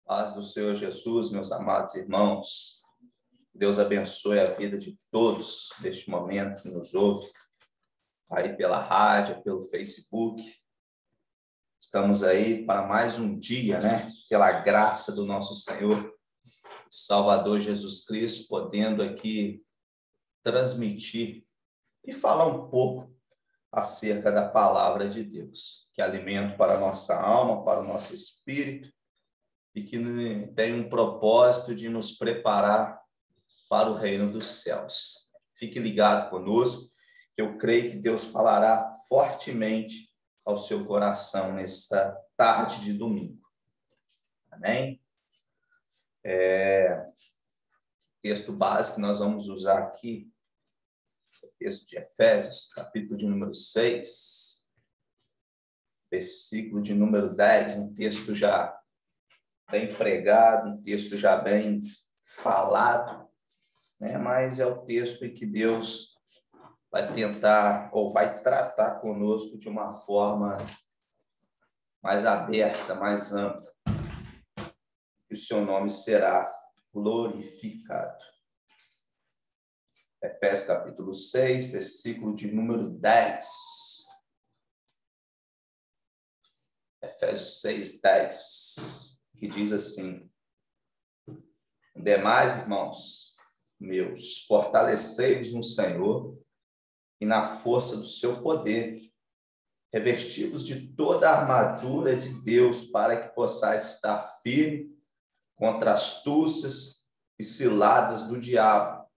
Paz do Senhor Jesus, meus amados irmãos. Deus abençoe a vida de todos neste momento que nos ouve, aí pela rádio, pelo Facebook. Estamos aí para mais um dia, pela graça do nosso Senhor Salvador Jesus Cristo, podendo aqui transmitir e falar um pouco acerca da palavra de Deus, que é alimento para a nossa alma, para o nosso espírito, e que tem um propósito de nos preparar para o reino dos céus. Fique ligado conosco, que eu creio que Deus falará fortemente ao seu coração nesta tarde de domingo. Amém? Texto básico que nós vamos usar aqui, o texto de Efésios, capítulo de número 6, versículo de número 10, um texto já bem pregado, um texto já bem falado, mas é o texto em que Deus vai tentar ou vai tratar conosco de uma forma mais aberta, mais ampla, que o seu nome será glorificado. Efésios capítulo 6, versículo de número 10. Efésios 6, 10. Que diz assim: demais, irmãos meus, fortalecei-vos no Senhor e na força do seu poder, revesti-vos de toda a armadura de Deus, para que possais estar firme contra as astúcias e ciladas do diabo,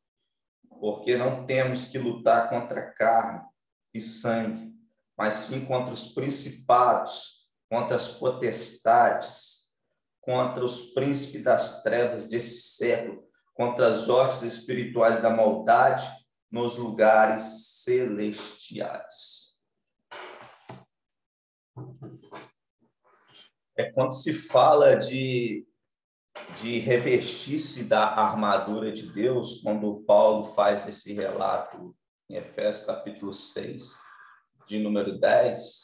porque não temos que lutar contra carne e sangue, mas sim contra os principados, contra as potestades, contra os príncipes das trevas desse século, contra as hostes espirituais da maldade nos lugares celestiais. Quando se fala de revestir-se da armadura de Deus, quando Paulo faz esse relato em Efésios capítulo 6, de número 10,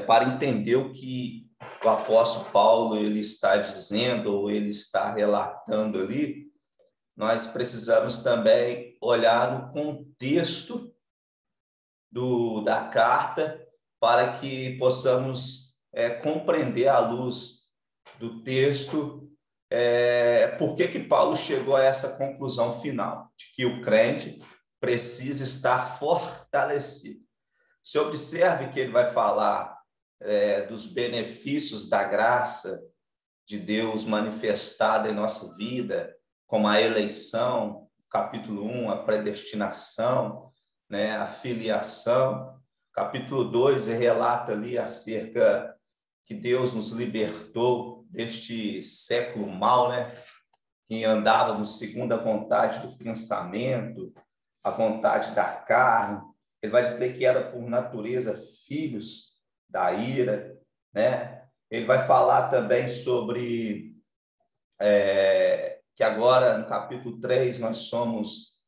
para entender o que o apóstolo Paulo ele está dizendo ou ele está relatando ali, nós precisamos também olhar no contexto da carta para que possamos compreender à luz do texto por que Paulo chegou a essa conclusão final, de que o crente precisa estar fortalecido. Se observe que ele vai falar dos benefícios da graça de Deus manifestada em nossa vida, como a eleição, capítulo 1, a predestinação, a filiação. Capítulo 2, ele relata ali acerca que Deus nos libertou deste século mau, que andávamos segundo a vontade do pensamento, a vontade da carne. Ele vai dizer que era por natureza filhos da ira, Ele vai falar também sobre que agora, no capítulo 3, nós somos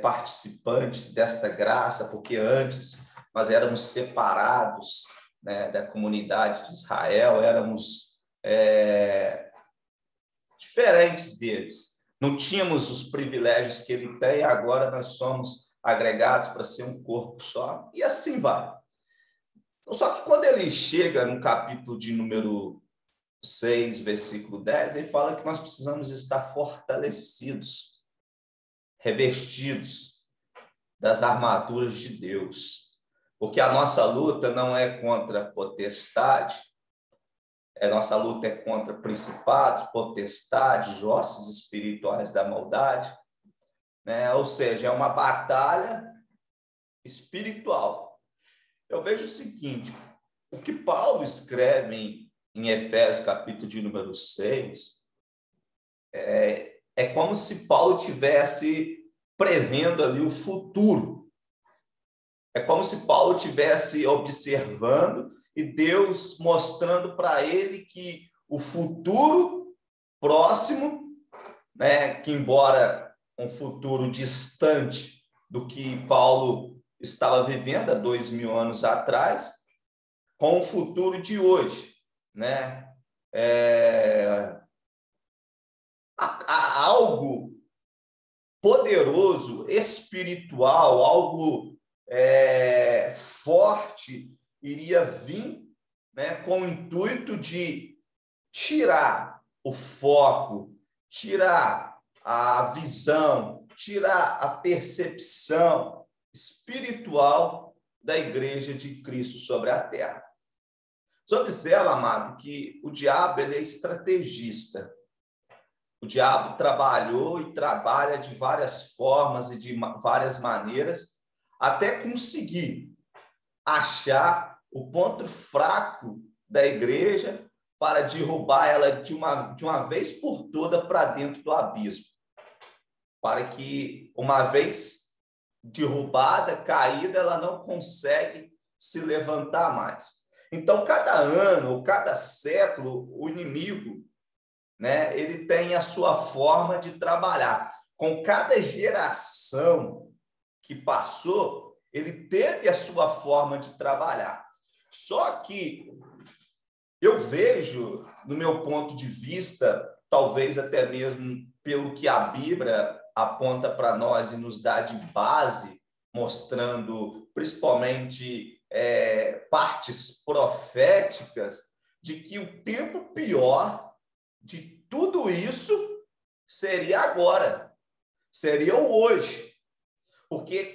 participantes desta graça, porque antes nós éramos separados da comunidade de Israel, éramos diferentes deles. Não tínhamos os privilégios que ele tem, agora nós somos agregados para ser um corpo só, e assim vai. Só que quando ele chega no capítulo de número 6, versículo 10, ele fala que nós precisamos estar fortalecidos, revestidos das armaduras de Deus, porque a nossa luta não é contra a potestade, nossa luta é contra principados, potestades, hostes espirituais da maldade, Ou seja, é uma batalha espiritual. Eu vejo o seguinte: o que Paulo escreve em Efésios, capítulo de número 6, é como se Paulo tivesse prevendo ali o futuro. É como se Paulo tivesse observando e Deus mostrando para ele que o futuro próximo, que embora um futuro distante do que Paulo estava vivendo há 2000 anos atrás, com o futuro de hoje, algo poderoso, espiritual, algo forte iria vir, né, com o intuito de tirar o foco, tirar a visão, tirar a percepção espiritual da igreja de Cristo sobre a terra. Você observa, amado, que o diabo ele é estrategista. O diabo trabalhou e trabalha de várias formas e de várias maneiras até conseguir achar o ponto fraco da igreja para derrubar ela de uma vez por toda para dentro do abismo. Para que, uma vez derrubada, caída, ela não consegue se levantar mais. Então, cada ano ou cada século, o inimigo, né, ele tem a sua forma de trabalhar. Com cada geração que passou, ele teve a sua forma de trabalhar. Só que eu vejo, no meu ponto de vista, talvez até mesmo pelo que a Bíblia aponta para nós e nos dá de base, mostrando principalmente partes proféticas, de que o tempo pior de tudo isso seria agora, seria o hoje. Porque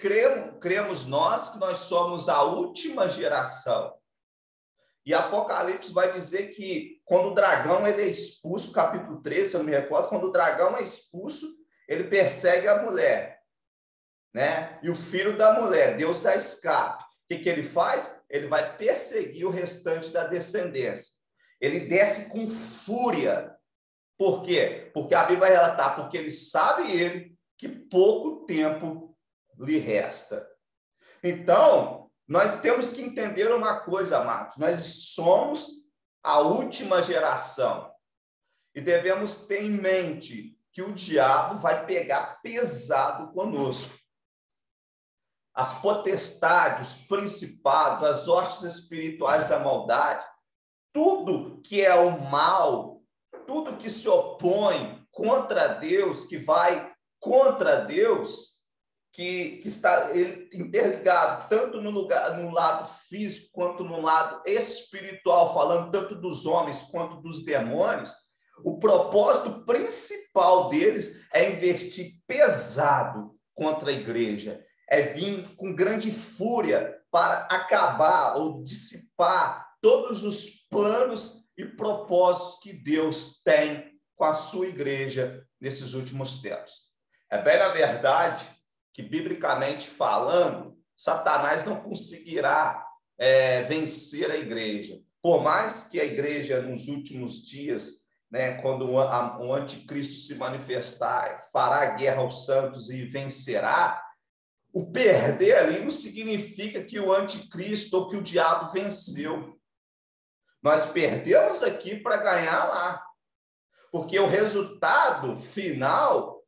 cremos nós que nós somos a última geração. E Apocalipse vai dizer que quando o dragão ele é expulso, capítulo 13, se eu me recordo, quando o dragão é expulso, ele persegue a mulher, né? E o filho da mulher, Deus dá escape. O que ele faz? Ele vai perseguir o restante da descendência. Ele desce com fúria. Por quê? Porque a Bíblia vai relatar, porque ele sabe que pouco tempo lhe resta. Então, nós temos que entender uma coisa, amados. Nós somos a última geração. E devemos ter em mente que o diabo vai pegar pesado conosco. As potestades, os principados, as hostes espirituais da maldade, tudo que é o mal, tudo que se opõe contra Deus, que vai contra Deus, que está interligado tanto no lado físico quanto no lado espiritual, falando tanto dos homens quanto dos demônios, o propósito principal deles é investir pesado contra a igreja, é vir com grande fúria para acabar ou dissipar todos os planos e propósitos que Deus tem com a sua igreja nesses últimos tempos. É bem na verdade que, biblicamente falando, Satanás não conseguirá vencer a igreja. Por mais que a igreja, nos últimos dias, né, quando o anticristo se manifestar, fará guerra aos santos e vencerá, o perder ali não significa que o anticristo ou que o diabo venceu. Nós perdemos aqui para ganhar lá. Porque o resultado final,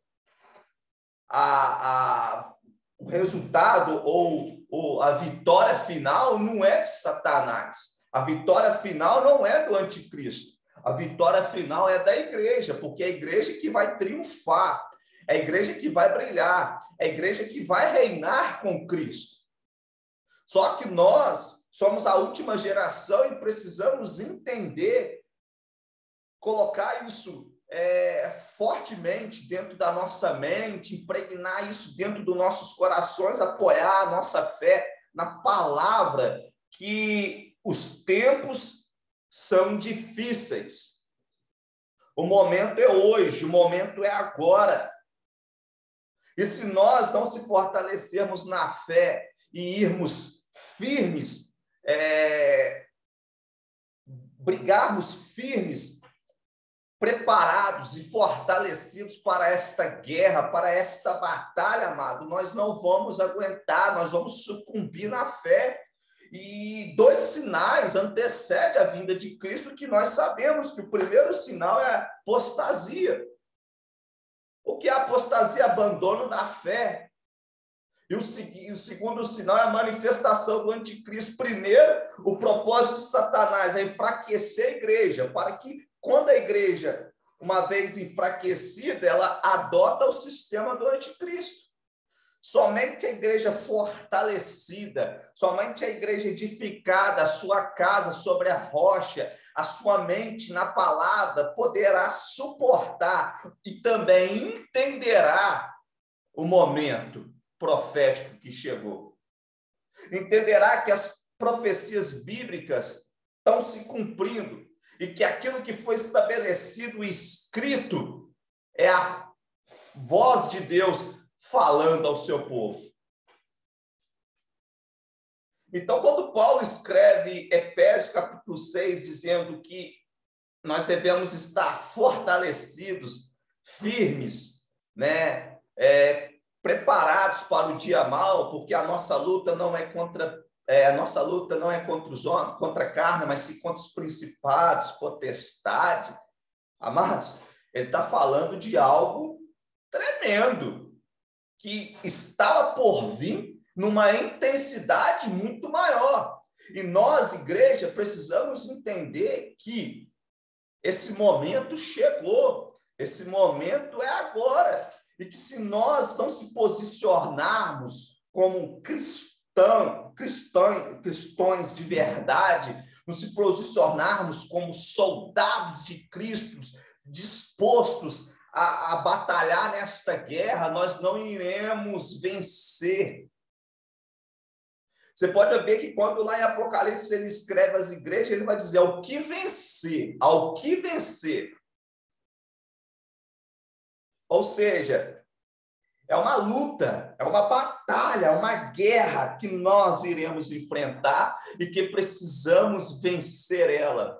o resultado ou a vitória final não é de Satanás. A vitória final não é do anticristo. A vitória final é da igreja, porque é a igreja que vai triunfar, é a igreja que vai brilhar, é a igreja que vai reinar com Cristo. Só que nós somos a última geração e precisamos entender, colocar isso fortemente dentro da nossa mente, impregnar isso dentro dos nossos corações, apoiar a nossa fé na palavra, que os tempos são difíceis. O momento é hoje, o momento é agora. E se nós não se fortalecermos na fé e irmos firmes, brigarmos firmes, preparados e fortalecidos para esta guerra, para esta batalha, amado, nós não vamos aguentar, nós vamos sucumbir na fé. E 2 sinais antecedem a vinda de Cristo, que nós sabemos que o primeiro sinal é a apostasia. O que é apostasia? Abandono da fé. E o segundo sinal é a manifestação do anticristo. Primeiro, o propósito de Satanás é enfraquecer a igreja, para que quando a igreja, uma vez enfraquecida, ela adota o sistema do anticristo. Somente a igreja fortalecida, somente a igreja edificada, a sua casa sobre a rocha, a sua mente na palavra, poderá suportar e também entenderá o momento profético que chegou. Entenderá que as profecias bíblicas estão se cumprindo e que aquilo que foi estabelecido e escrito é a voz de Deus falando ao seu povo. Então, quando Paulo escreve Efésios capítulo 6, dizendo que nós devemos estar fortalecidos, firmes, né? Preparados para o dia mau, porque a nossa luta não é contra os homens, contra a carne, mas sim contra os principados, potestade. Amados, ele está falando de algo tremendo, que estava por vir numa intensidade muito maior. E nós, igreja, precisamos entender que esse momento chegou, esse momento é agora. E que se nós não se posicionarmos como cristãos de verdade, não se posicionarmos como soldados de Cristo, dispostos a batalhar nesta guerra, nós não iremos vencer. Você pode ver que quando lá em Apocalipse ele escreve às igrejas, ele vai dizer ao que vencer, ao que vencer. Ou seja, é uma luta, é uma batalha, é uma guerra que nós iremos enfrentar e que precisamos vencer ela.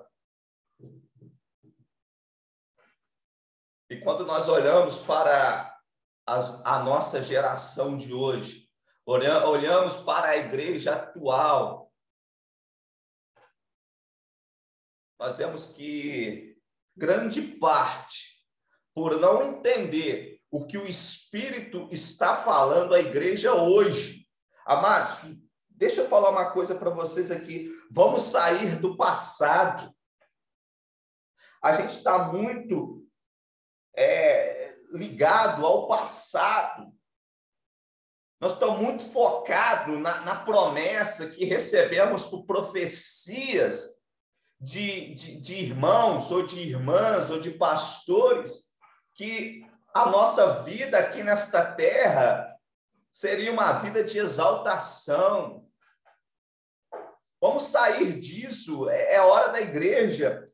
E quando nós olhamos para a nossa geração de hoje, olhamos para a igreja atual, nós vemos que grande parte, por não entender o que o Espírito está falando à igreja hoje. Amados, deixa eu falar uma coisa para vocês aqui. Vamos sair do passado. A gente está muito ligado ao passado. Nós estamos muito focados na promessa que recebemos por profecias de irmãos, ou de irmãs, ou de pastores, que a nossa vida aqui nesta terra seria uma vida de exaltação. Vamos sair disso. É hora da igreja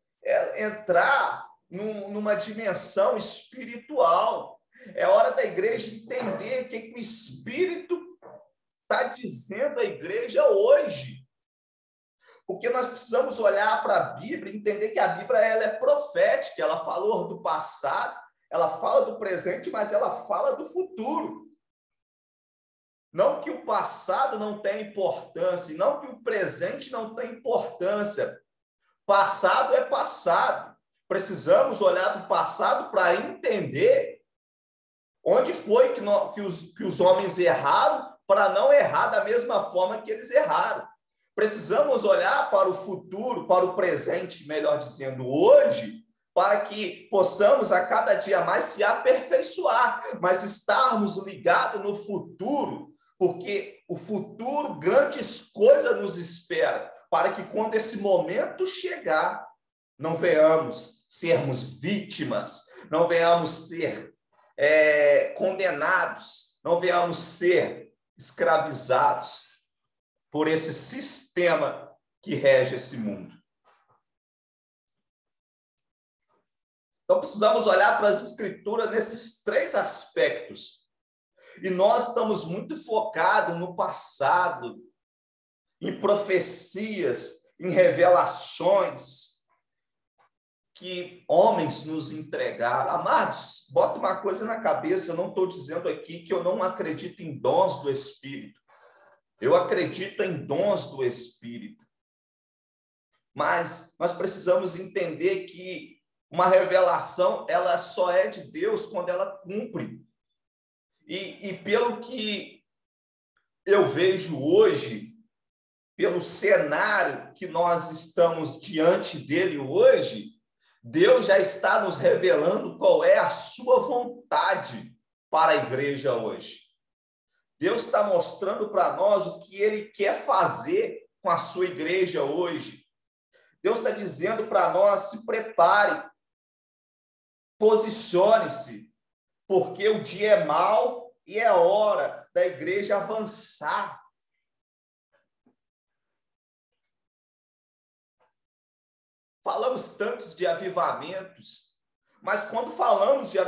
entrar numa dimensão espiritual. É hora da igreja entender o que o Espírito está dizendo à igreja hoje. Porque nós precisamos olhar para a Bíblia e entender que a Bíblia ela é profética, ela falou do passado, ela fala do presente, mas ela fala do futuro. Não que o passado não tenha importância, não que o presente não tenha importância. Passado é passado. Precisamos olhar do passado para entender onde foi que os homens erraram para não errar da mesma forma que eles erraram. Precisamos olhar para o futuro, para o presente, melhor dizendo, hoje, para que possamos a cada dia mais se aperfeiçoar, mas estarmos ligados no futuro, porque o futuro, grandes coisas nos espera, para que quando esse momento chegar, não venhamos sermos vítimas, não venhamos ser condenados, não venhamos ser escravizados por esse sistema que rege esse mundo. Então, precisamos olhar para as Escrituras nesses três aspectos. E nós estamos muito focados no passado, em profecias, em revelações que homens nos entregaram. Amados, bota uma coisa na cabeça, eu não estou dizendo aqui que eu não acredito em dons do Espírito. Eu acredito em dons do Espírito. Mas nós precisamos entender que uma revelação, ela só é de Deus quando ela cumpre. E pelo que eu vejo hoje, pelo cenário que nós estamos diante dele hoje, Deus já está nos revelando qual é a sua vontade para a igreja hoje. Deus está mostrando para nós o que Ele quer fazer com a sua igreja hoje. Deus está dizendo para nós, se prepare, posicione-se, porque o dia é mau e é hora da igreja avançar. Falamos tantos de avivamentos, mas quando falamos de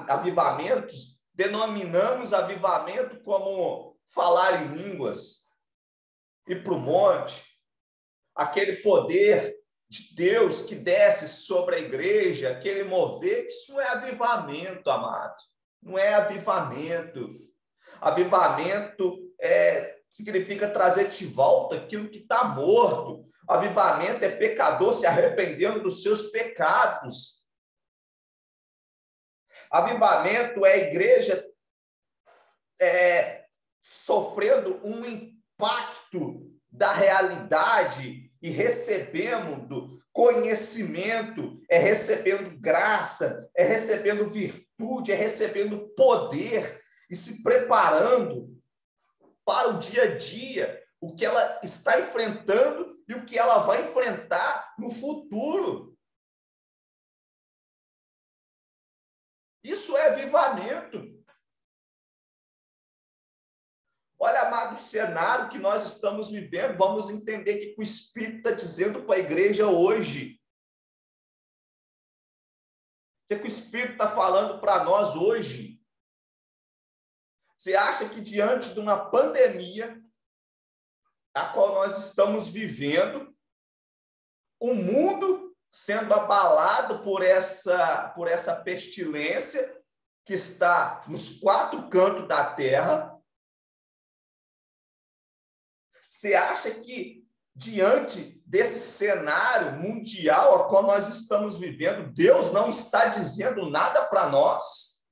avivamentos, denominamos avivamento como falar em línguas, ir para o monte, aquele poder de Deus que desce sobre a igreja, aquele mover, isso não é avivamento, amado. Não é avivamento. Avivamento significa trazer de volta aquilo que está morto. Avivamento é pecador se arrependendo dos seus pecados. Avivamento é a igreja sofrendo um impacto da realidade e recebendo conhecimento, recebendo graça, recebendo virtude, recebendo poder e se preparando para o dia a dia, o que ela está enfrentando e o que ela vai enfrentar no futuro. Isso é avivamento. Olha, amado, o cenário que nós estamos vivendo, vamos entender o que o Espírito está dizendo para a igreja hoje. O que o Espírito está falando para nós hoje? Você acha que diante de uma pandemia, a qual nós estamos vivendo, o mundo sendo abalado por essa pestilência que está nos 4 cantos da terra, você acha que, diante desse cenário mundial a qual nós estamos vivendo, Deus não está dizendo nada para nós?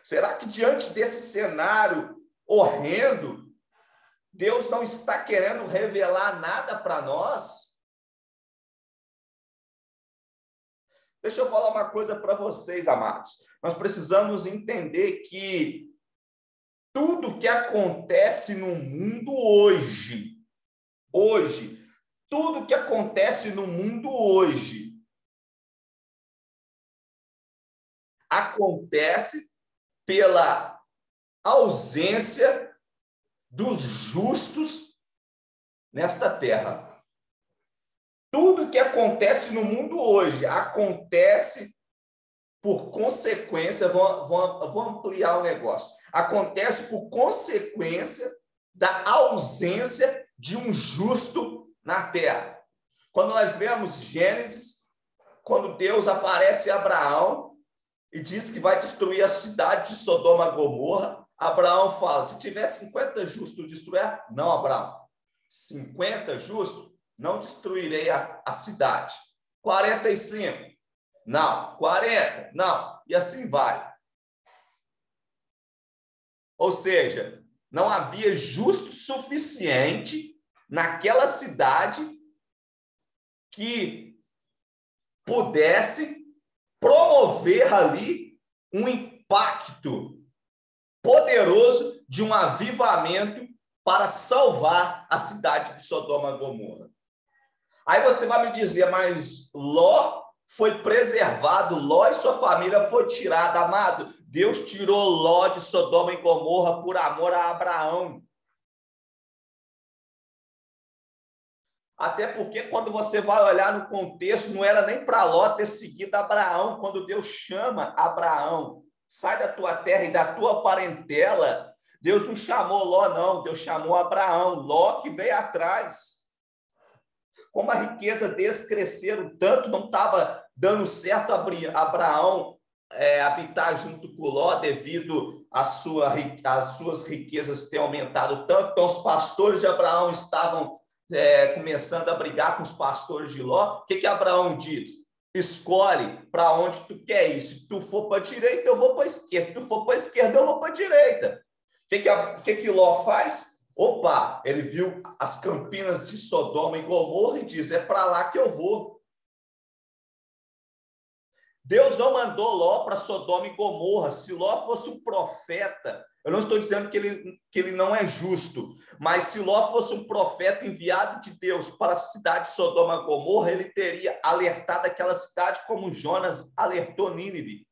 Será que, diante desse cenário horrendo, Deus não está querendo revelar nada para nós? Deixa eu falar uma coisa para vocês, amados. Nós precisamos entender que tudo que acontece no mundo hoje, tudo que acontece no mundo hoje, acontece pela ausência dos justos nesta terra. Tudo que acontece no mundo hoje acontece por consequência, vou ampliar o negócio, acontece por consequência da ausência de um justo na terra. Quando nós vemos Gênesis, quando Deus aparece a Abraão e diz que vai destruir a cidade de Sodoma e Gomorra, Abraão fala, se tiver 50 justos, destruir? Não, Abraão. 50 justos, não destruirei a cidade. 45? Não. 40? Não. E assim vai. Ou seja, não havia justo suficiente naquela cidade que pudesse promover ali um impacto poderoso de um avivamento para salvar a cidade de Sodoma e Gomorra. Aí você vai me dizer, mas Ló foi preservado, Ló e sua família foi tirada, amado. Deus tirou Ló de Sodoma e Gomorra por amor a Abraão. Até porque quando você vai olhar no contexto, não era nem para Ló ter seguido Abraão. Quando Deus chama Abraão, sai da tua terra e da tua parentela, Deus não chamou Ló, não. Deus chamou Abraão. Ló que veio atrás. Como a riqueza deles cresceram tanto, não estava dando certo Abraão habitar junto com Ló, devido às suas riquezas terem aumentado tanto. Então, os pastores de Abraão estavam começando a brigar com os pastores de Ló. O que Abraão diz? Escolhe para onde tu quer ir. Se tu for para a direita, eu vou para a esquerda. Se tu for para a esquerda, eu vou para a direita. O que Ló faz? Opa, ele viu as campinas de Sodoma e Gomorra e diz, é para lá que eu vou. Deus não mandou Ló para Sodoma e Gomorra. Se Ló fosse um profeta, eu não estou dizendo que ele não é justo, mas se Ló fosse um profeta enviado de Deus para a cidade de Sodoma e Gomorra, ele teria alertado aquela cidade como Jonas alertou Nínive.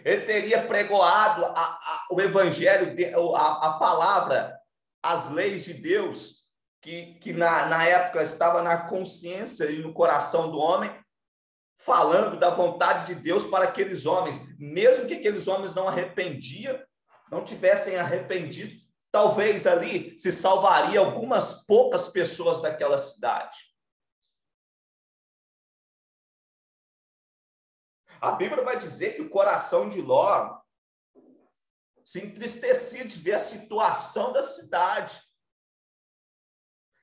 Ele teria pregoado o evangelho, a palavra, as leis de Deus, que na época estava na consciência e no coração do homem, falando da vontade de Deus para aqueles homens, mesmo que aqueles homens não tivessem arrependido, talvez ali se salvaria algumas poucas pessoas daquela cidade. A Bíblia vai dizer que o coração de Ló se entristecia de ver a situação da cidade.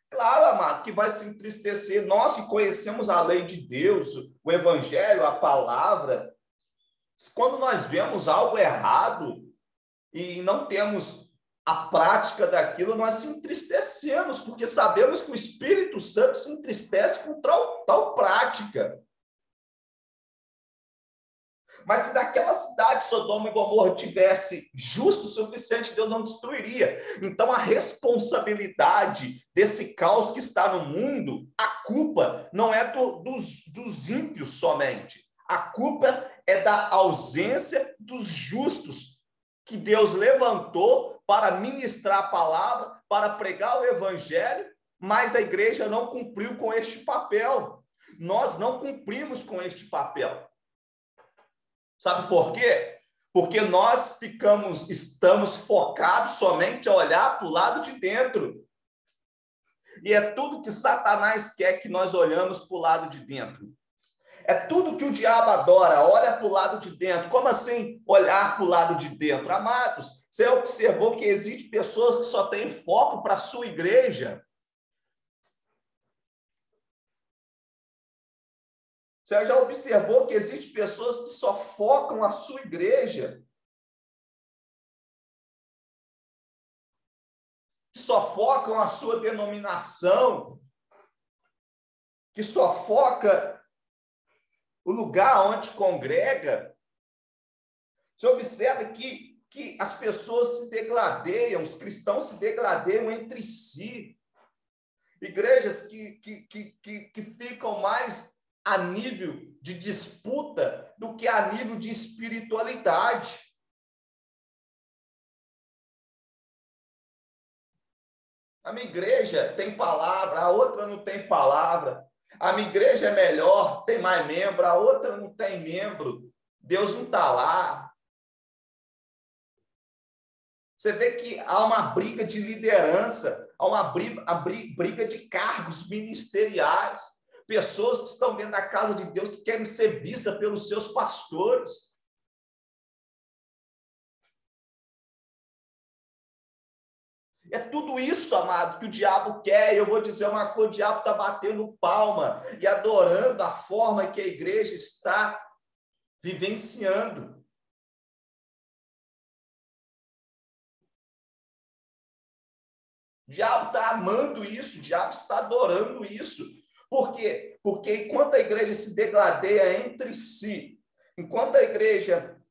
Claro, amado, que vai se entristecer. Nós que conhecemos a lei de Deus, o evangelho, a palavra, quando nós vemos algo errado e não temos a prática daquilo, nós se entristecemos, porque sabemos que o Espírito Santo se entristece com tal prática. Mas se daquela cidade, Sodoma e Gomorra, tivesse justo o suficiente, Deus não destruiria. Então, a responsabilidade desse caos que está no mundo, a culpa não é dos ímpios somente. A culpa é da ausência dos justos, que Deus levantou para ministrar a palavra, para pregar o evangelho, mas a igreja não cumpriu com este papel. Nós não cumprimos com este papel. Sabe por quê? Porque nós estamos focados somente a olhar para o lado de dentro. E é tudo que Satanás quer que nós olhamos para o lado de dentro. É tudo que o diabo adora, olha para o lado de dentro. Como assim olhar para o lado de dentro? Amados, você observou que existem pessoas que só têm foco para a sua igreja? Você já observou que existem pessoas que só focam a sua igreja? Que só focam a sua denominação? Que só foca o lugar onde congrega? Você observa que as pessoas se degladeiam, os cristãos se degladeiam entre si. Igrejas que ficam mais a nível de disputa do que a nível de espiritualidade. A minha igreja tem palavra, a outra não tem palavra. A minha igreja é melhor, tem mais membro, a outra não tem membro. Deus não está lá. Você vê que há uma briga de liderança, há uma briga de cargos ministeriais. Pessoas que estão dentro da casa de Deus que querem ser vistas pelos seus pastores. É tudo isso, amado, que o diabo quer. E eu vou dizer uma coisa, o diabo está batendo palma e adorando a forma que a igreja está vivenciando. O diabo está amando isso, o diabo está adorando isso. Por quê? Porque enquanto a igreja se degladeia entre si, enquanto a igreja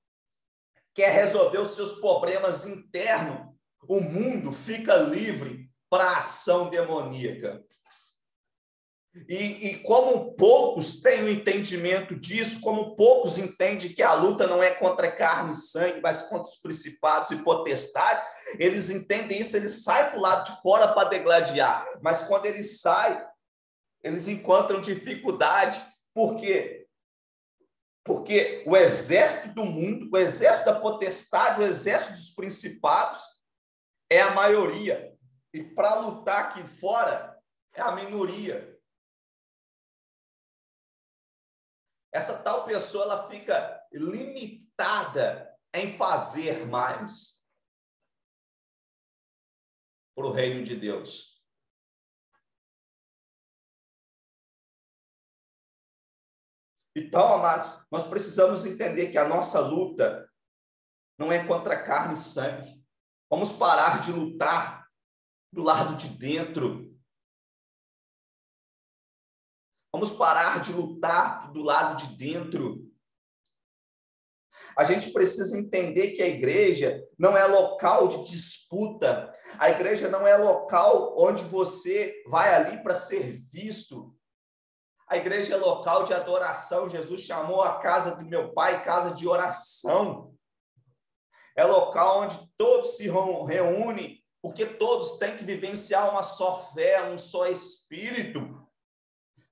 quer resolver os seus problemas internos, o mundo fica livre para a ação demoníaca. E como poucos têm o entendimento disso, como poucos entendem que a luta não é contra carne e sangue, mas contra os principados e potestades, eles entendem isso, eles saem para o lado de fora para degladiar. Mas quando eles saem, eles encontram dificuldade. Por quê? Porque o exército do mundo, o exército da potestade, o exército dos principados é a maioria. E para lutar aqui fora é a minoria. Essa tal pessoa ela fica limitada em fazer mais para o reino de Deus. Então, amados, nós precisamos entender que a nossa luta não é contra carne e sangue. Vamos parar de lutar do lado de dentro. Vamos parar de lutar do lado de dentro. A gente precisa entender que a igreja não é local de disputa. A igreja não é local onde você vai ali para ser visto. A igreja é local de adoração. Jesus chamou a casa do meu pai casa de oração. É local onde todos se reúnem, porque todos têm que vivenciar uma só fé, um só espírito,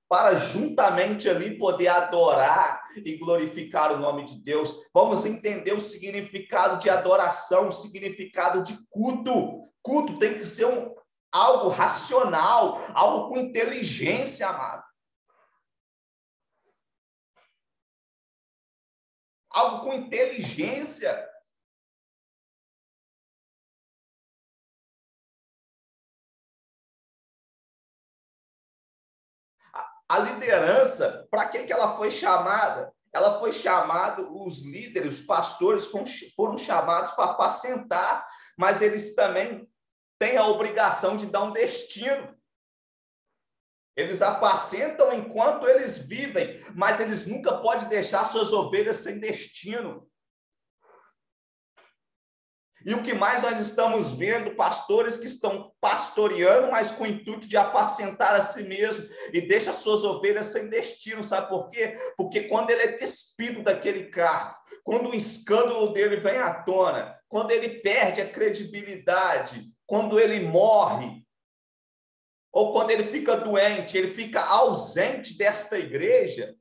para juntamente ali poder adorar e glorificar o nome de Deus. Vamos entender o significado de adoração, o significado de culto. Culto tem que ser algo racional, algo com inteligência, amado. Algo com inteligência. A liderança, para que ela foi chamada? Ela foi chamada, os líderes, os pastores foram chamados para apacentar, mas eles também têm a obrigação de dar um destino. Eles apacentam enquanto eles vivem, mas eles nunca podem deixar suas ovelhas sem destino. E o que mais nós estamos vendo, pastores que estão pastoreando, mas com o intuito de apacentar a si mesmo e deixa suas ovelhas sem destino, sabe por quê? Porque quando ele é despido daquele cargo, quando o escândalo dele vem à tona, quando ele perde a credibilidade, quando ele morre, ou quando ele fica doente, ele fica ausente desta igreja,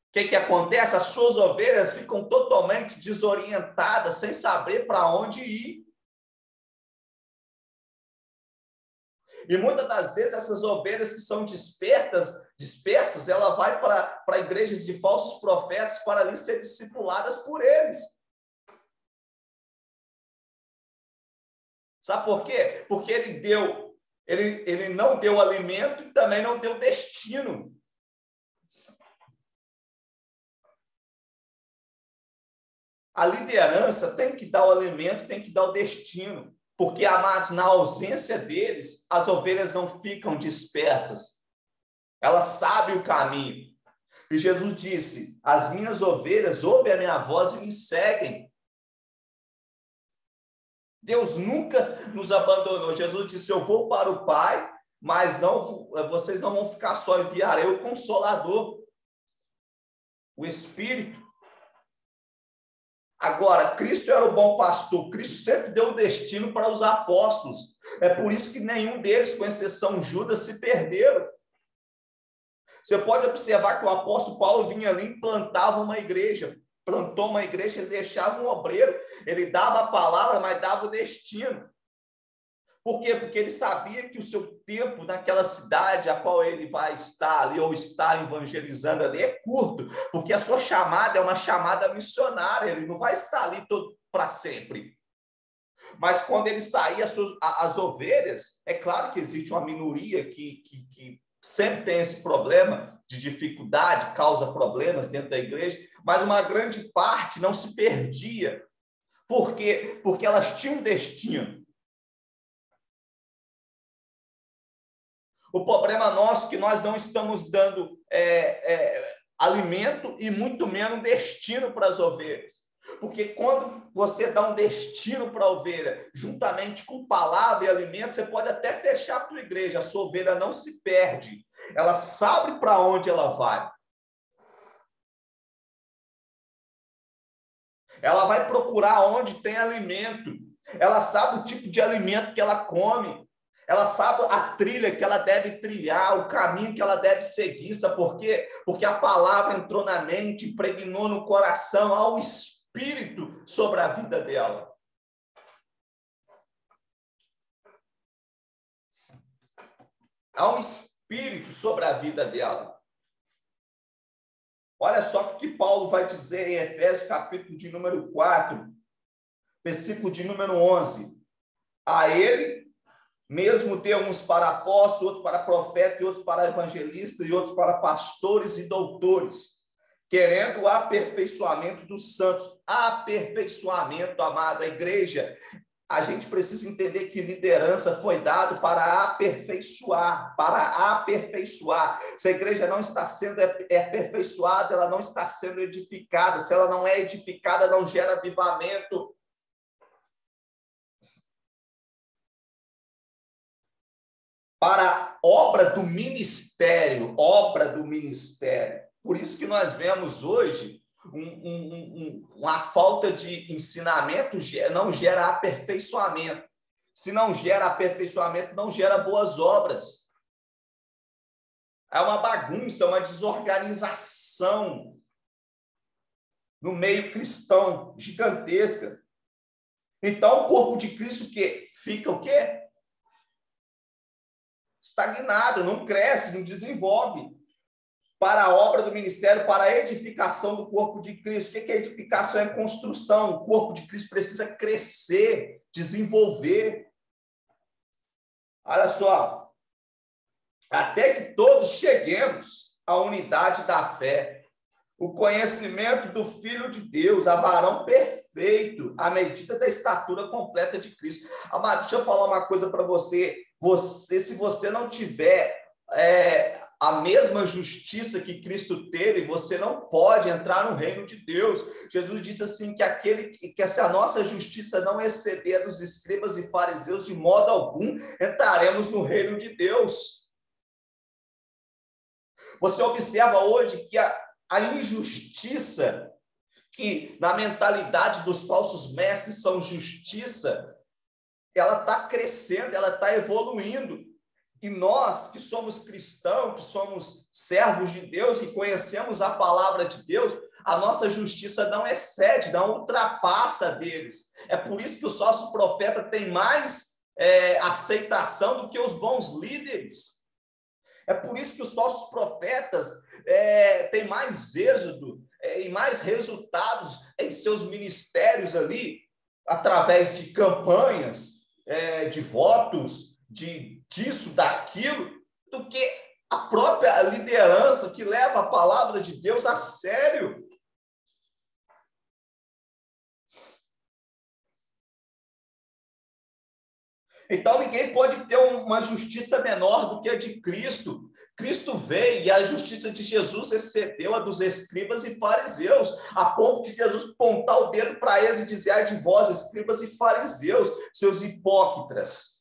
o que acontece? As suas ovelhas ficam totalmente desorientadas, sem saber para onde ir. E muitas das vezes essas ovelhas que são dispersas, ela vai para igrejas de falsos profetas para ali ser discipuladas por eles. Sabe por quê? Porque ele não deu alimento e também não deu destino. A liderança tem que dar o alimento, tem que dar o destino. Porque, amados, na ausência deles, as ovelhas não ficam dispersas. Elas sabem o caminho. E Jesus disse, as minhas ovelhas ouvem a minha voz e me seguem. Deus nunca nos abandonou. Jesus disse, eu vou para o Pai, mas vocês não vão ficar só, enviarei o Consolador, o Espírito. Agora, Cristo era o bom pastor, Cristo sempre deu o destino para os apóstolos. É por isso que nenhum deles, com exceção de Judas, se perderam. Você pode observar que o apóstolo Paulo vinha ali e plantava uma igreja. Plantou uma igreja, ele deixava um obreiro, ele dava a palavra, mas dava o destino. Por quê? Porque ele sabia que o seu tempo naquela cidade a qual ele vai estar ali, ou está evangelizando ali, é curto, porque a sua chamada é uma chamada missionária, ele não vai estar ali todo para sempre. Mas quando ele sair, as ovelhas, é claro que existe uma minoria que sempre tem esse problema de dificuldade, causa problemas dentro da igreja, mas uma grande parte não se perdia. Por quê? Porque elas tinham um destino. O problema nosso é que nós não estamos dando alimento e muito menos destino para as ovelhas. Porque quando você dá um destino para a ovelha, juntamente com palavra e alimento, você pode até fechar a tua igreja, a sua ovelha não se perde. Ela sabe para onde ela vai. Ela vai procurar onde tem alimento. Ela sabe o tipo de alimento que ela come. Ela sabe a trilha que ela deve trilhar, o caminho que ela deve seguir. Sabe por quê? Porque a palavra entrou na mente, impregnou no coração, há um espírito sobre a vida dela. Há um espírito sobre a vida dela. Olha só o que Paulo vai dizer em Efésios, capítulo de número 4, versículo de número 11. A ele mesmo deu uns para apóstolos, outros para profetas, outros para evangelistas, e outros para pastores e doutores, querendo o aperfeiçoamento dos santos. Aperfeiçoamento, amado, a a gente precisa entender que liderança foi dado para aperfeiçoar, para aperfeiçoar. Se a igreja não está sendo aperfeiçoada, ela não está sendo edificada. Se ela não é edificada, não gera avivamento. Para a obra do ministério, Por isso que nós vemos hoje uma falta de ensinamento não gera aperfeiçoamento. Se não gera aperfeiçoamento, não gera boas obras. É uma bagunça, uma desorganização no meio cristão gigantesca. Então, o corpo de Cristo fica o quê? Estagnado, não cresce, não desenvolve. Para a obra do ministério, para a edificação do corpo de Cristo. O que é edificação? É construção. O corpo de Cristo precisa crescer, desenvolver. Olha só, até que todos cheguemos à unidade da fé, o conhecimento do Filho de Deus, a varão perfeito, à medida da estatura completa de Cristo. Amado, deixa eu falar uma coisa para você. Se você não tiver a mesma justiça que Cristo teve, você não pode entrar no reino de Deus. Jesus disse assim, que se a nossa justiça não exceder a dos escribas e fariseus, de modo algum entraremos no reino de Deus. Você observa hoje que a injustiça, que na mentalidade dos falsos mestres são justiça, ela está crescendo, ela está evoluindo. E nós, que somos cristãos, que somos servos de Deus e conhecemos a palavra de Deus, a nossa justiça não excede, não ultrapassa deles. É por isso que o falso profeta tem mais aceitação do que os bons líderes. É por isso que os falsos profetas têm mais êxodo e mais resultados em seus ministérios ali, através de campanhas, de votos, disso, daquilo, do que a própria liderança que leva a palavra de Deus a sério. Então, ninguém pode ter uma justiça menor do que a de Cristo. Cristo veio e a justiça de Jesus excedeu a dos escribas e fariseus, a ponto de Jesus apontar o dedo para eles e dizer: ai de vós, escribas e fariseus, seus hipócritas.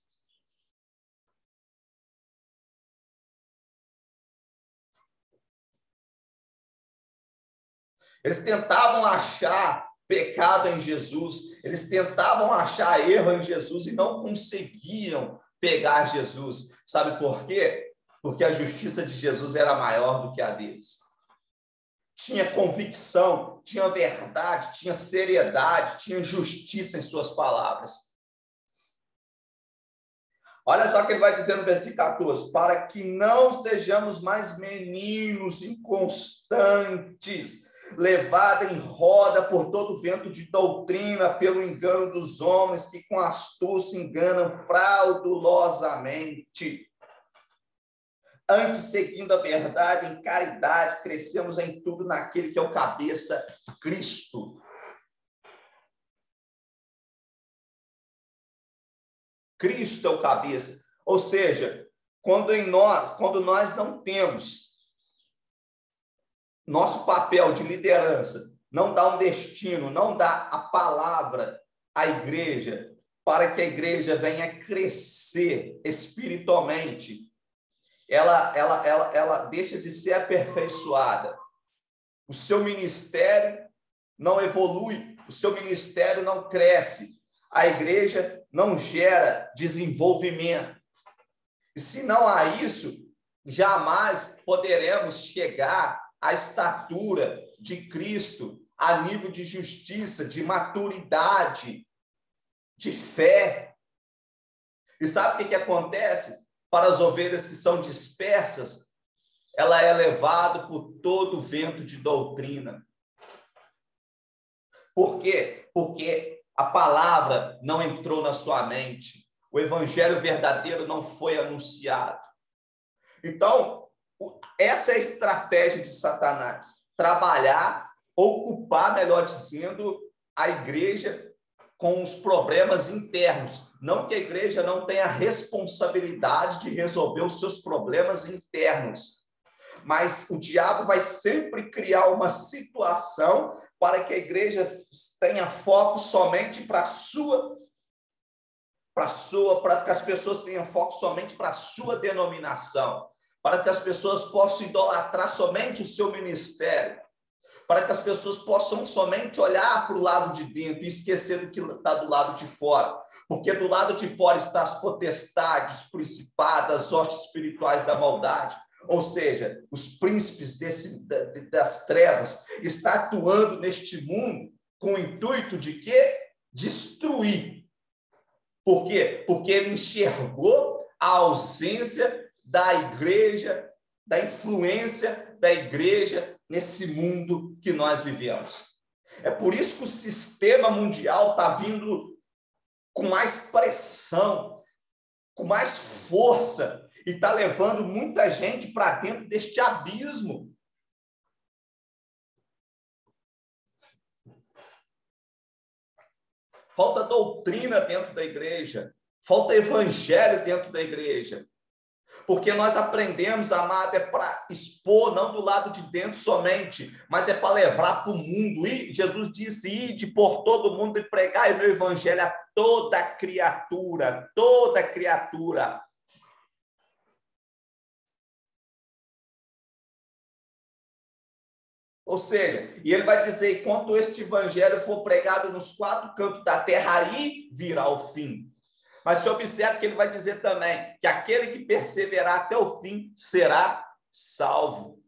Eles tentavam achar pecado em Jesus, eles tentavam achar erro em Jesus e não conseguiam pegar Jesus. Sabe por quê? Porque a justiça de Jesus era maior do que a deles. Tinha convicção, tinha verdade, tinha seriedade, tinha justiça em suas palavras. Olha só o que ele vai dizer no versículo 14: para que não sejamos mais meninos inconstantes, levada em roda por todo vento de doutrina, pelo engano dos homens que com astúcia enganam fraudulosamente. Antes, seguindo a verdade, em caridade, crescemos em tudo naquele que é o cabeça, Cristo. Cristo é o cabeça. Ou seja, quando nós não temos nosso papel de liderança, não dá um destino, não dá a palavra à igreja, para que a igreja venha crescer espiritualmente, ela deixa de ser aperfeiçoada. O seu ministério não evolui, o seu ministério não cresce, a igreja não gera desenvolvimento. E se não há isso, jamais poderemos chegar à estatura de Cristo, a nível de justiça, de maturidade, de fé. E sabe o que acontece? Para as ovelhas que são dispersas, ela é levada por todo vento de doutrina. Por quê? Porque a palavra não entrou na sua mente. O evangelho verdadeiro não foi anunciado. Então, essa é a estratégia de Satanás. Trabalhar, ocupar, melhor dizendo, a igreja com os problemas internos. Não que a igreja não tenha responsabilidade de resolver os seus problemas internos, mas o diabo vai sempre criar uma situação para que a igreja tenha foco somente para que as pessoas tenham foco somente para a sua denominação, para que as pessoas possam idolatrar somente o seu ministério, para que as pessoas possam somente olhar para o lado de dentro e esquecer do que está do lado de fora, porque do lado de fora estão as potestades, os principados, as hostes espirituais da maldade, ou seja, os príncipes das trevas, está atuando neste mundo com o intuito de quê? Destruir. Por quê? Porque ele enxergou a ausência da igreja, da influência da igreja nesse mundo que nós vivemos. É por isso que o sistema mundial está vindo com mais pressão, com mais força, e está levando muita gente para dentro deste abismo. Falta doutrina dentro da igreja, falta evangelho dentro da igreja. Porque nós aprendemos, amado, é para expor, não do lado de dentro somente, mas é para levar para o mundo. E Jesus disse, ide por todo mundo e pregai o meu evangelho a toda criatura, toda criatura. Ou seja, e ele vai dizer, enquanto este evangelho for pregado nos 4 cantos da terra, aí virá o fim. Mas se observa que ele vai dizer também que aquele que perseverar até o fim será salvo.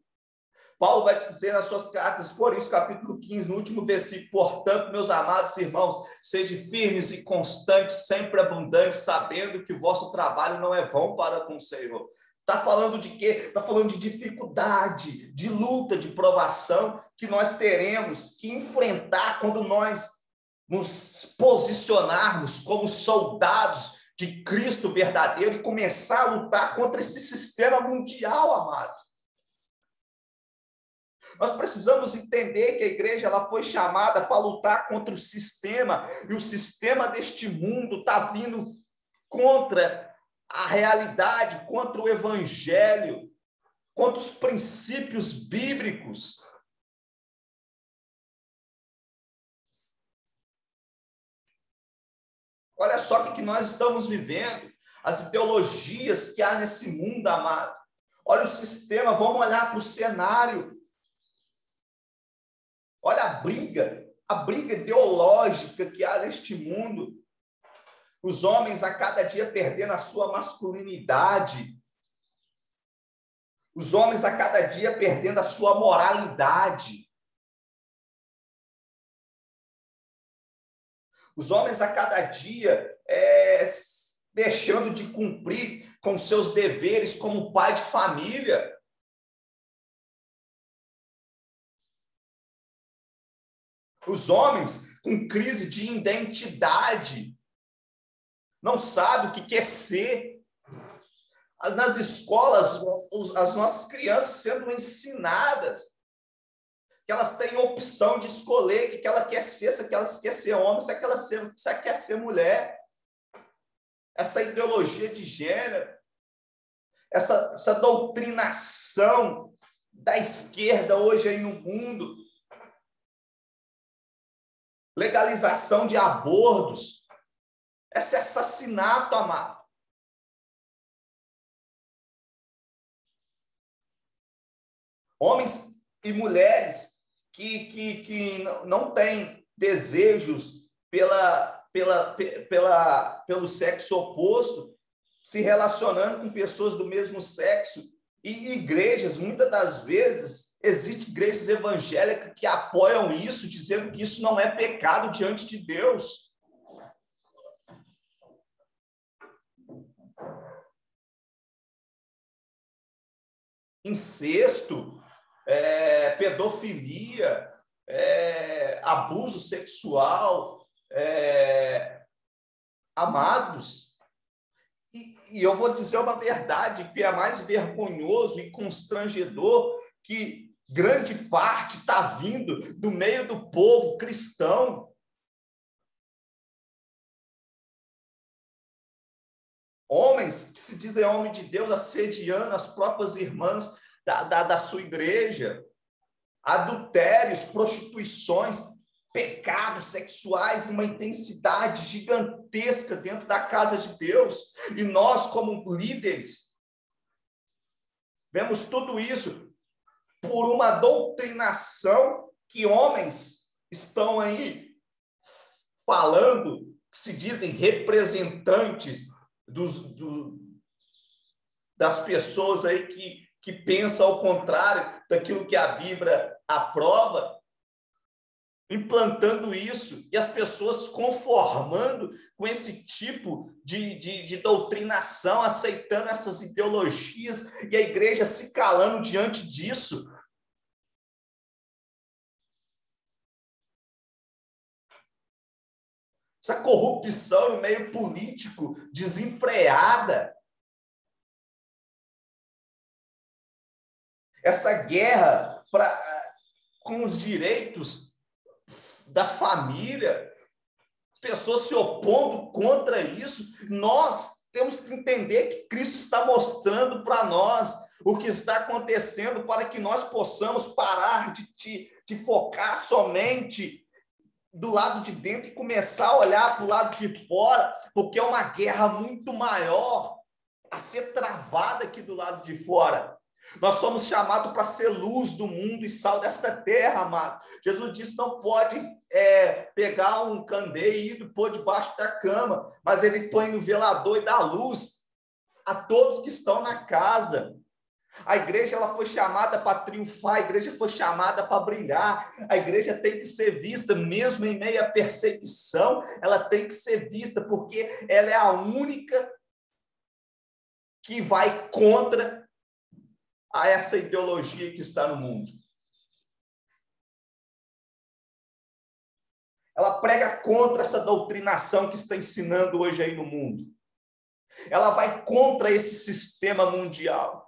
Paulo vai dizer nas suas cartas, Coríntios, capítulo 15, no último versículo, portanto, meus amados irmãos, sejam firmes e constantes, sempre abundantes, sabendo que o vosso trabalho não é vão para com o Senhor. Está falando de quê? Está falando de dificuldade, de luta, de provação que nós teremos que enfrentar quando nós nos posicionarmos como soldados de Cristo verdadeiro e começar a lutar contra esse sistema mundial, amado. Nós precisamos entender que a igreja ela foi chamada para lutar contra o sistema, e o sistema deste mundo está vindo contra a realidade, contra o evangelho, contra os princípios bíblicos. Olha só o que nós estamos vivendo, as ideologias que há nesse mundo, amado. Olha o sistema, vamos olhar para o cenário. Olha a briga ideológica que há neste mundo. Os homens a cada dia perdendo a sua masculinidade. Os homens a cada dia perdendo a sua moralidade. Os homens a cada dia deixando de cumprir com seus deveres como pai de família. Os homens com crise de identidade. Não sabem o que quer ser. Nas escolas, as nossas crianças sendo ensinadas que elas têm opção de escolher o que ela quer ser, se ela quer ser homem, se ela quer ser mulher. Essa ideologia de gênero, essa doutrinação da esquerda hoje aí no mundo, legalização de abortos, esse assassinato, amado. Homens e mulheres que não têm desejos pelo sexo oposto, se relacionando com pessoas do mesmo sexo. E igrejas, muitas das vezes, existem igrejas evangélicas que apoiam isso, dizendo que isso não é pecado diante de Deus. Incesto, pedofilia, abuso sexual, amados. E eu vou dizer uma verdade, que é mais vergonhoso e constrangedor, que grande parte está vindo do meio do povo cristão. Homens que se dizem homem de Deus assediando as próprias irmãs da sua igreja. Adultérios, prostituições, pecados sexuais numa intensidade gigantesca dentro da casa de Deus. E nós, como líderes, vemos tudo isso por uma doutrinação que homens estão aí falando, que se dizem representantes das pessoas aí que pensam ao contrário daquilo que a Bíblia aprova, implantando isso, e as pessoas se conformando com esse tipo de doutrinação, aceitando essas ideologias, e a igreja se calando diante disso. Essa corrupção no meio político desenfreada. Essa guerra com os direitos da família, pessoas se opondo contra isso. Nós temos que entender que Cristo está mostrando para nós o que está acontecendo para que nós possamos parar de focar somente do lado de dentro e começar a olhar para o lado de fora, porque é uma guerra muito maior a ser travada aqui do lado de fora. Nós somos chamados para ser luz do mundo e sal desta terra, amado. Jesus disse, não pode pegar um candeeiro e pôr debaixo da cama, mas ele põe no velador e dá luz a todos que estão na casa. A igreja ela foi chamada para triunfar, a igreja foi chamada para brilhar, a igreja tem que ser vista, mesmo em meio à perseguição, ela tem que ser vista, porque ela é a única que vai contra a essa ideologia que está no mundo. Ela prega contra essa doutrinação que está ensinando hoje aí no mundo. Ela vai contra esse sistema mundial.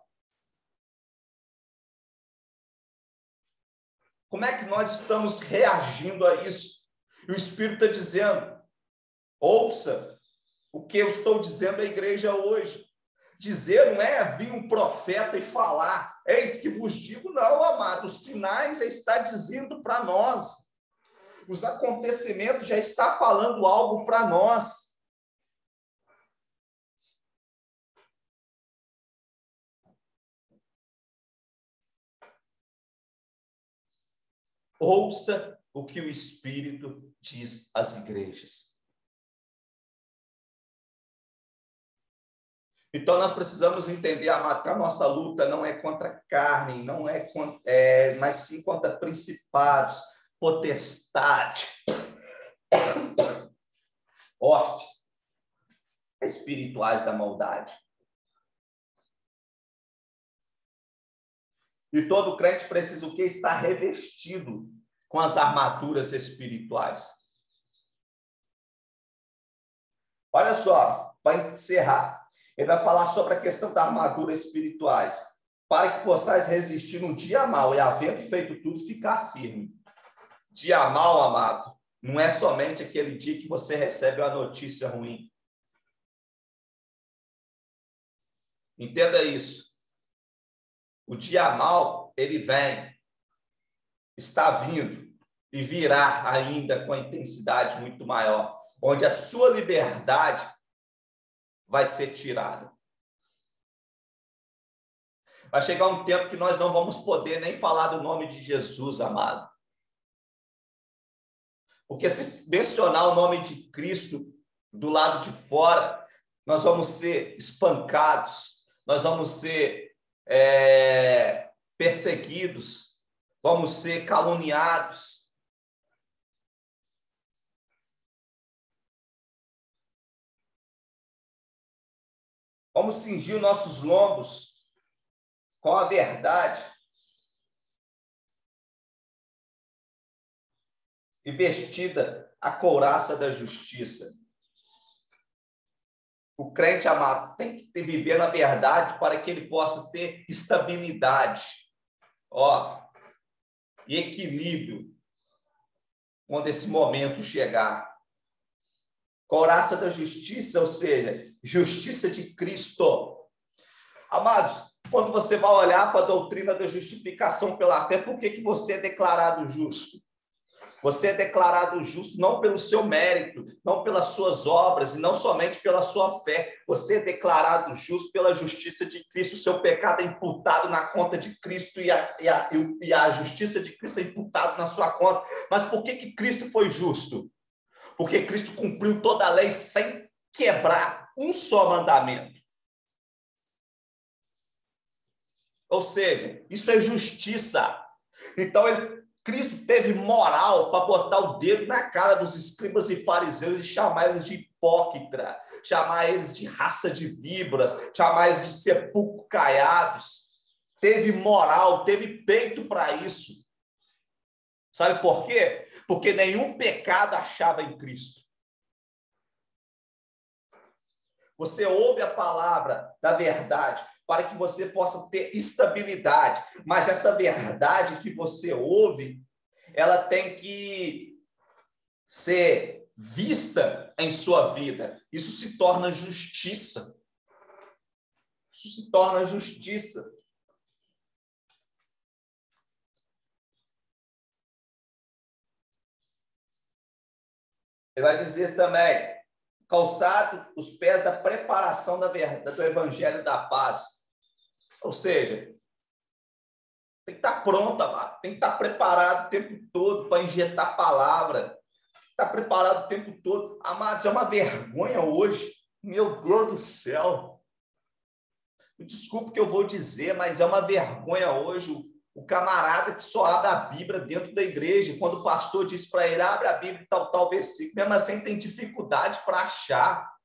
Como é que nós estamos reagindo a isso? E o Espírito está dizendo, ouça o que eu estou dizendo à igreja hoje. Dizer não é vir um profeta e falar, eis que vos digo, não, amado, os sinais já está dizendo para nós. Os acontecimentos já está falando algo para nós. Ouça o que o Espírito diz às igrejas. Então, nós precisamos entender, amado, que a nossa luta não é contra a carne, não é, mas sim contra principados, potestade, hortes espirituais da maldade. E todo crente precisa o quê? Estar revestido com as armaduras espirituais. Olha só, para encerrar, ele vai falar sobre a questão da armadura espirituais, para que possais resistir no dia mau e, havendo feito tudo, ficar firme. Dia mau, amado, não é somente aquele dia que você recebe uma notícia ruim. Entenda isso. O dia mau, ele vem, está vindo e virá ainda com a intensidade muito maior, onde a sua liberdade vai ser tirada. Vai chegar um tempo que nós não vamos poder nem falar do nome de Jesus, amado. Porque se mencionar o nome de Cristo do lado de fora, nós vamos ser espancados, nós vamos ser perseguidos, vamos ser caluniados. Vamos cingir nossos lombos com a verdade e vestida a couraça da justiça. O crente, amado, tem que viver na verdade para que ele possa ter estabilidade, e equilíbrio quando esse momento chegar. Couraça da justiça, ou seja, justiça de Cristo. Amados, quando você vai olhar para a doutrina da justificação pela fé, por que você é declarado justo? Você é declarado justo não pelo seu mérito, não pelas suas obras, e não somente pela sua fé. Você é declarado justo pela justiça de Cristo. O seu pecado é imputado na conta de Cristo e a justiça de Cristo é imputada na sua conta. Mas por que Cristo foi justo? Porque Cristo cumpriu toda a lei sem quebrar um só mandamento. Ou seja, isso é justiça. Então, Cristo teve moral para botar o dedo na cara dos escribas e fariseus e chamar eles de hipócrita, chamar eles de raça de víboras, chamar eles de sepulcro caiados. Teve moral, teve peito para isso. Sabe por quê? Porque nenhum pecado achava em Cristo. Você ouve a palavra da verdade para que você possa ter estabilidade. Mas essa verdade que você ouve, ela tem que ser vista em sua vida. Isso se torna justiça. Isso se torna justiça. Ele vai dizer também, calçado os pés da preparação da verdade, do evangelho da paz. Ou seja, tem que estar pronto, amado. Tem que estar preparado o tempo todo para injetar palavra. Está preparado o tempo todo. Amados, é uma vergonha hoje. Meu Deus do céu. Desculpe o que eu vou dizer, mas é uma vergonha hoje o camarada que só abre a Bíblia dentro da igreja. Quando o pastor diz para ele, abre a Bíblia tal versículo, mesmo assim tem dificuldade para achar.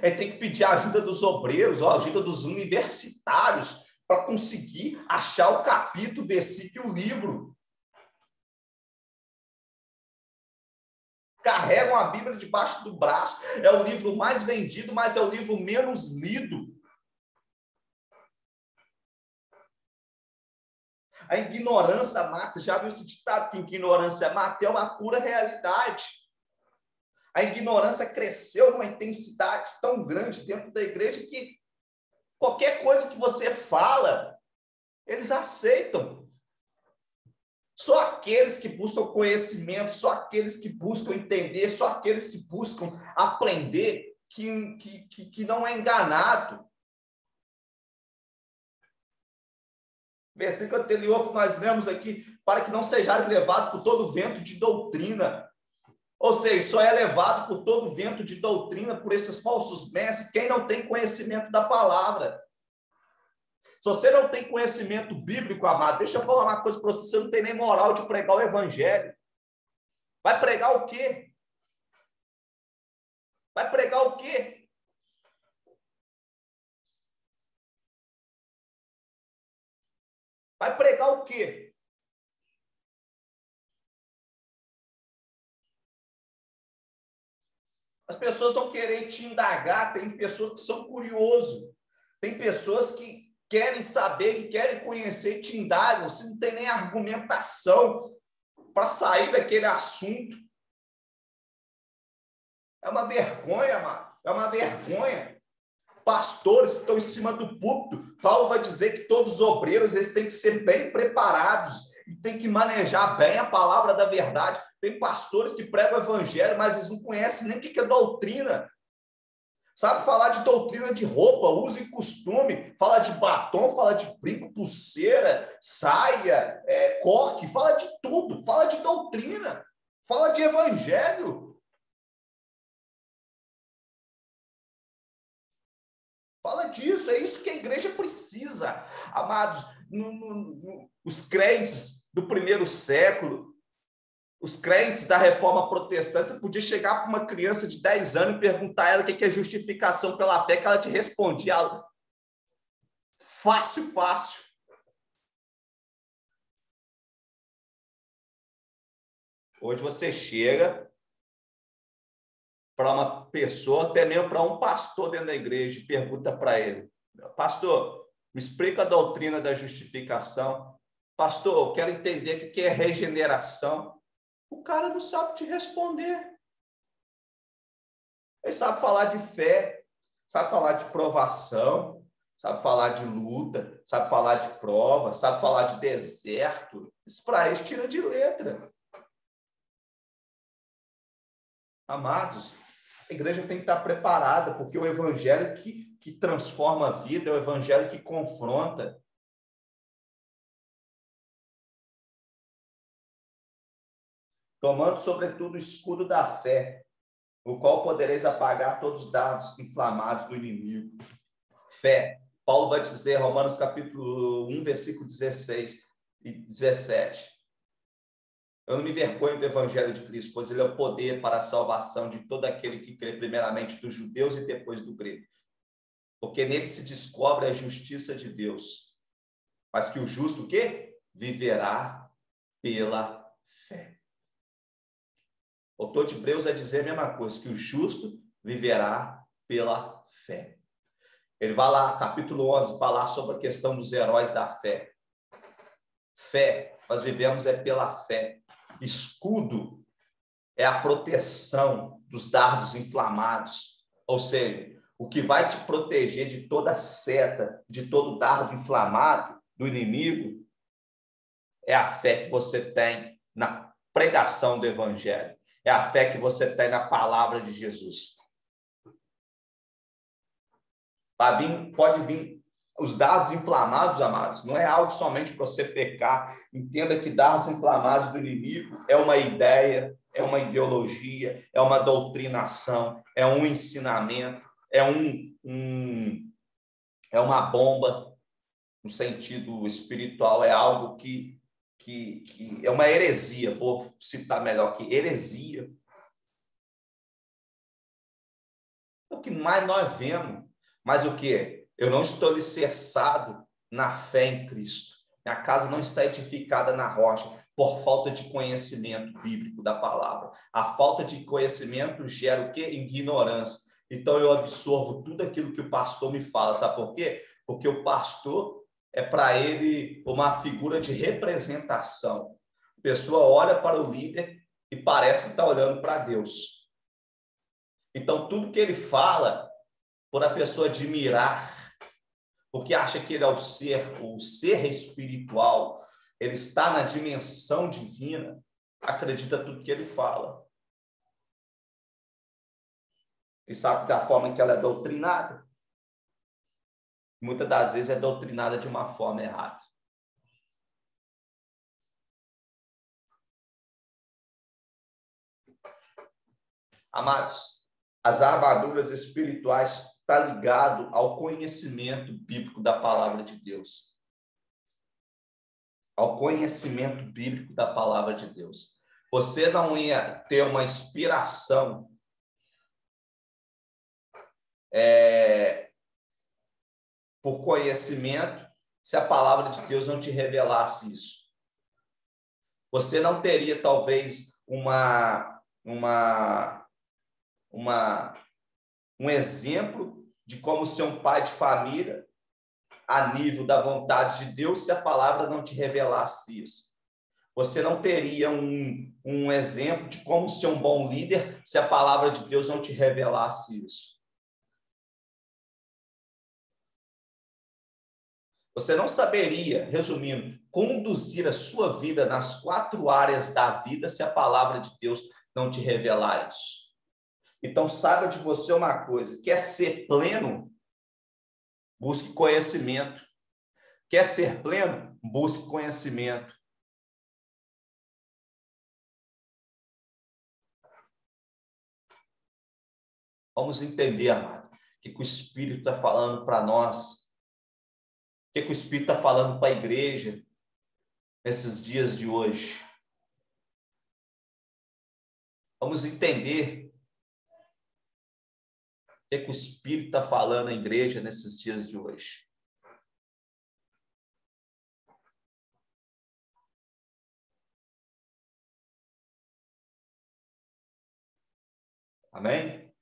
Ele tem que pedir a ajuda dos obreiros, a ajuda dos universitários, para conseguir achar o capítulo, o versículo e o livro. Carregam a Bíblia debaixo do braço. É o livro mais vendido, mas é o livro menos lido. A ignorância mata. Já viu esse ditado que ignorância mata? É uma pura realidade. A ignorância cresceu numa intensidade tão grande dentro da igreja que qualquer coisa que você fala, eles aceitam. Só aqueles que buscam conhecimento, só aqueles que buscam entender, só aqueles que buscam aprender, que não é enganado. Versículo anterior que nós lemos aqui, para que não sejais levado por todo vento de doutrina. Ou seja, só é levado por todo vento de doutrina, por esses falsos mestres, quem não tem conhecimento da palavra. Se você não tem conhecimento bíblico, amado, deixa eu falar uma coisa para você, você não tem nem moral de pregar o evangelho. Vai pregar o quê? Vai pregar o quê? Vai pregar o quê? As pessoas vão querer te indagar, tem pessoas que são curiosas, tem pessoas que querem saber, que querem conhecer, te indagam, você não tem nem argumentação para sair daquele assunto. É uma vergonha, mano. É uma vergonha. Pastores que estão em cima do púlpito, Paulo vai dizer que todos os obreiros eles têm que ser bem preparados e têm que manejar bem a palavra da verdade. Tem pastores que pregam o evangelho, mas eles não conhecem nem o que é doutrina. Sabe falar de doutrina de roupa, uso e costume, fala de batom, fala de brinco, pulseira, saia, coque, fala de tudo, fala de doutrina, fala de evangelho. Fala disso, é isso que a igreja precisa. Amados, os crentes do primeiro século, os crentes da reforma protestante, você podia chegar para uma criança de 10 anos e perguntar a ela o que é justificação pela fé, que ela te respondia fácil, fácil. Hoje você chega para uma pessoa, até mesmo para um pastor dentro da igreja, e pergunta para ele, pastor, me explica a doutrina da justificação. Pastor, eu quero entender o que é regeneração. O cara não sabe te responder. Ele sabe falar de fé, sabe falar de provação, sabe falar de luta, sabe falar de prova, sabe falar de deserto. Isso para eles tira de letra. Amados, a igreja tem que estar preparada, porque o evangelho que transforma a vida é o evangelho que confronta. Tomando, sobretudo, o escudo da fé, o qual podereis apagar todos os dardos inflamados do inimigo. Fé. Paulo vai dizer, Romanos capítulo 1, versículo 16 e 17. Eu não me vergonho do evangelho de Cristo, pois ele é o poder para a salvação de todo aquele que crê, primeiramente dos judeus e depois do grego. Porque nele se descobre a justiça de Deus. Mas que o justo, o quê? Viverá pela fé. O autor de Hebreus vai dizer a mesma coisa, que o justo viverá pela fé. Ele vai lá, capítulo 11, falar sobre a questão dos heróis da fé. Fé, nós vivemos pela fé. Escudo é a proteção dos dardos inflamados. Ou seja, o que vai te proteger de toda seta, de todo dardo inflamado do inimigo, é a fé que você tem na pregação do evangelho. É a fé que você tem na palavra de Jesus. Pode vir os dardos inflamados, amados, não é algo somente para você pecar. Entenda que dardos inflamados do inimigo é uma ideia, é uma ideologia, é uma doutrinação, é um ensinamento, é uma bomba no sentido espiritual, é algo que é uma heresia, vou citar melhor que heresia. É o que mais nós vemos. Mas o que? Eu não estou alicerçado na fé em Cristo. Minha casa não está edificada na rocha por falta de conhecimento bíblico da palavra. A falta de conhecimento gera o quê? Ignorância. Então eu absorvo tudo aquilo que o pastor me fala. Sabe por quê? Porque o pastor é para ele uma figura de representação. A pessoa olha para o líder e parece que está olhando para Deus. Então tudo que ele fala, por a pessoa admirar, porque acha que ele é o ser espiritual, ele está na dimensão divina, acredita tudo que ele fala. E sabe da forma em que ela é doutrinada? Muitas das vezes é doutrinada de uma forma errada. Amados, as armaduras espirituais estão ligadas ao conhecimento bíblico da palavra de Deus. Ao conhecimento bíblico da palavra de Deus. Você não ia ter uma inspiração por conhecimento se a palavra de Deus não te revelasse isso. Você não teria, talvez, um exemplo de como ser um pai de família a nível da vontade de Deus se a palavra não te revelasse isso. Você não teria um exemplo de como ser um bom líder se a palavra de Deus não te revelasse isso. Você não saberia, resumindo, conduzir a sua vida nas 4 áreas da vida se a palavra de Deus não te revelar isso. Então, saiba de você uma coisa: quer ser pleno? Busque conhecimento. Quer ser pleno? Busque conhecimento. Vamos entender, amado, o que o Espírito está falando para nós. O que o Espírito está falando para a igreja nesses dias de hoje. Vamos entender o que o Espírito está falando à igreja nesses dias de hoje. Amém?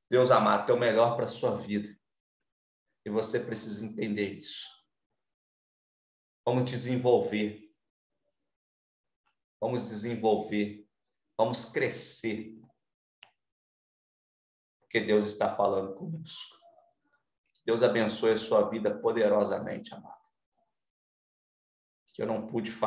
Deus amado, tem o melhor para a sua vida. E você precisa entender isso. Vamos desenvolver. Vamos desenvolver. Vamos crescer. porque Deus está falando conosco. Deus abençoe a sua vida poderosamente, amado. Que eu não pude falar